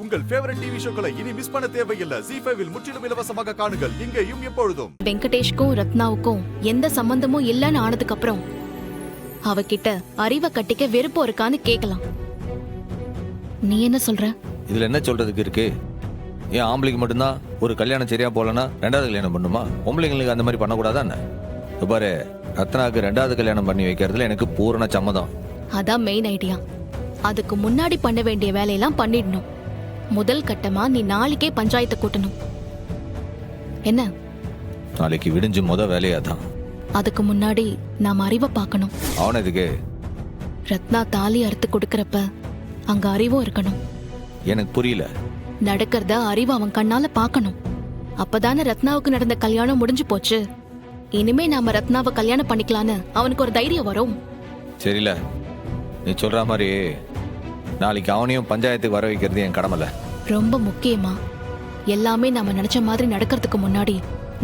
உங்கள் favourite TV ஷோக்களை இனி miss பண்ண தேவையில்லை. ZEE5 இல் முற்றிலும் இலவசமாக காணுங்கள். இங்கேயும் எப்பொழுதும். வெங்கடேஷ்க்கும் ரத்னாவுக்கும் எந்த சம்பந்தமும் இல்லைன்னு ஆனதுக்கு அப்புறம் அவகிட்ட அறிவை கட்டிக்க வெறுப்பு இருக்கான்னு கேட்கலாம். நீ என்ன சொல்ற? இதுல என்ன சொல்றதுக்கு இருக்கு? ஏன் ஆம்பளைக்கு மட்டும்தான் ஒரு கல்யாணம் சரியா போலன்னா ரெண்டாவது கல்யாணம் பண்ணுமா? பொம்பளைங்களுக்கு அந்த மாதிரி பண்ணக்கூடாதா என்ன? பாரு, ரத்னாவுக்கு ரெண்டாவது கல்யாணம் பண்ணி வைக்கிறதுல எனக்கு பூரண சம்மதம். அதான் மெயின் ஐடியா. அதுக்கு முன்னாடி பண்ண வேண்டிய வேலையெல்லாம் பண்ணிடணும். முதல் கட்டமா நீ நாளைக்கே பஞ்சாயத்தை கூட்டணும். என்ன? நாளைக்கு விடிஞ்சு வேலையா தான். அதுக்கு முன்னாடி நாம அறிவை பார்க்கணும். அவனதுக்கு ரத்னா தாலி அறுத்து கொடுக்கறப்ப அங்க அறிவும் இருக்கணும். எனக்கு புரியல. நடக்கிறத அறிவு அவன் கண்ணால பார்க்கணும். அப்பதானே ரத்னாவுக்கு நடந்த கல்யாணம் முடிஞ்சு போச்சு. இனிமே நாம ரத்னாவை கல்யாணம் பண்ணிக்கலான்னு அவனுக்கு ஒரு தைரியம் வரும். சரில, நீ சொல்ற மாதிரி நாளைக்கு அவனையும் பஞ்சாயத்துக்கு வர வைக்கிறது என் கடமைல. ரொம்ப முக்கியமா எல்லாமே நாம நினைச்ச மாதிரி நடக்கிறதுக்கு முன்னாடி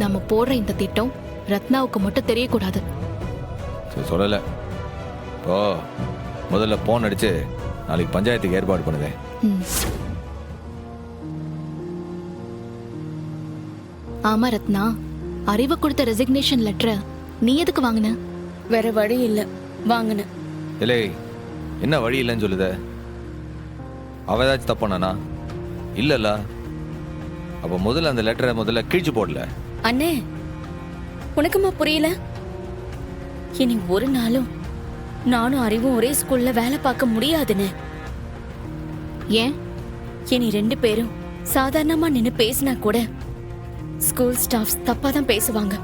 நம்ம போடுற இந்த திட்டம் ரத்னாவுக்கு மட்டும் தெரியக்கூடாது. சொல்லல. ஓ, முதல்ல போன் அடிச்சு நாளைக்கு பஞ்சாயத்துக்கு ஏற்பாடு பண்ணுங்க. ஆமா ரத்னா, அறிவு கொடுத்த ரெசிக்னேஷன் லெட்டரை நீ எதுக்கு வாங்கின? வேற வழி இல்ல, வாங்கின. இல்லை, என்ன வழி இல்லைன்னு சொல்லுத? அவ ஏதாச்சும் தப்பானா? இல்லல்ல. அப்ப முதல்ல அந்த லெட்டரை முதல்ல கிழிச்சு போடல. அண்ணே, உனக்குமா புரியல? இனி ஒரு நாளும் நானும் அறிவும் ஒரே ஸ்கூல்ல வேலை பார்க்க முடியாதுன்னு. ஏன்? இனி 2 பேரும் சாதாரணமா நின்னு பேசினா கூட ஸ்கூல் ஸ்டாஃப்ஸ் தப்பா தான் பேசுவாங்க.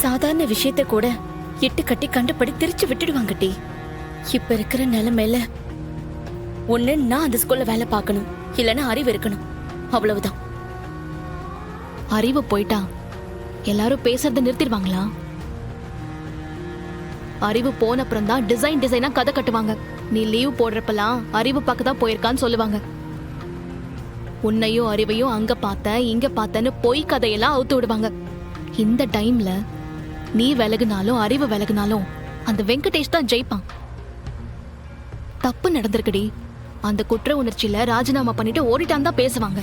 சாதாரண விஷயத்த கூட இட்டு கட்டி கண்டுபடி திரிச்சு விட்டுடுவாங்க. டி, இப்ப இருக்கிற நிலைமையில ஒண்ணு நான் அந்த ஸ்கூல்ல வேலை பார்க்கணும், இல்லைன்னா அறிவு இருக்கணும். அவ்வளவுதான். அறிவு போயிட்டா எல்லாரும் பேசுறத நிறுத்திடுவாங்களா? அறிவு போன அப்புறம் தான் டிசைனா கதை கட்டுவாங்க. நீ லீவ் போடுறப்பெல்லாம் அறிவு பார்க்க தான் போயிருக்கான்னு சொல்லுவாங்க. உன்னையும் அறிவையும் அங்க பார்த்த இங்க பார்த்தன்னு பொய் கதையெல்லாம் அவுத்து விடுவாங்க. இந்த டைம்ல நீ விலகுனாலும் அறிவு விலகுனாலும் அந்த வெங்கடேஷ் தான் ஜெயிப்பான். தப்பு நடந்திருக்குடி. அந்த குற்ற உணர்ச்சியில ராஜினாமா பண்ணிட்டு ஓடிட்டான் தான் பேசுவாங்க.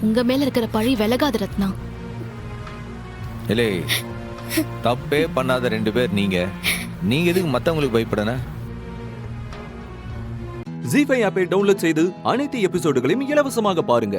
உங்க மேல இருக்கிற பழி விலகாது ரத்னா. இல்லை, தப்பே பண்ணாத 2 பேர் நீங்க எதுக்கு மத்தவங்களுக்கு பயப்படன? ZEE5 ஆப்பை டவுன்லோட் செய்து அனைத்து எபிசோடுகளையும் இலவசமாக பாருங்க.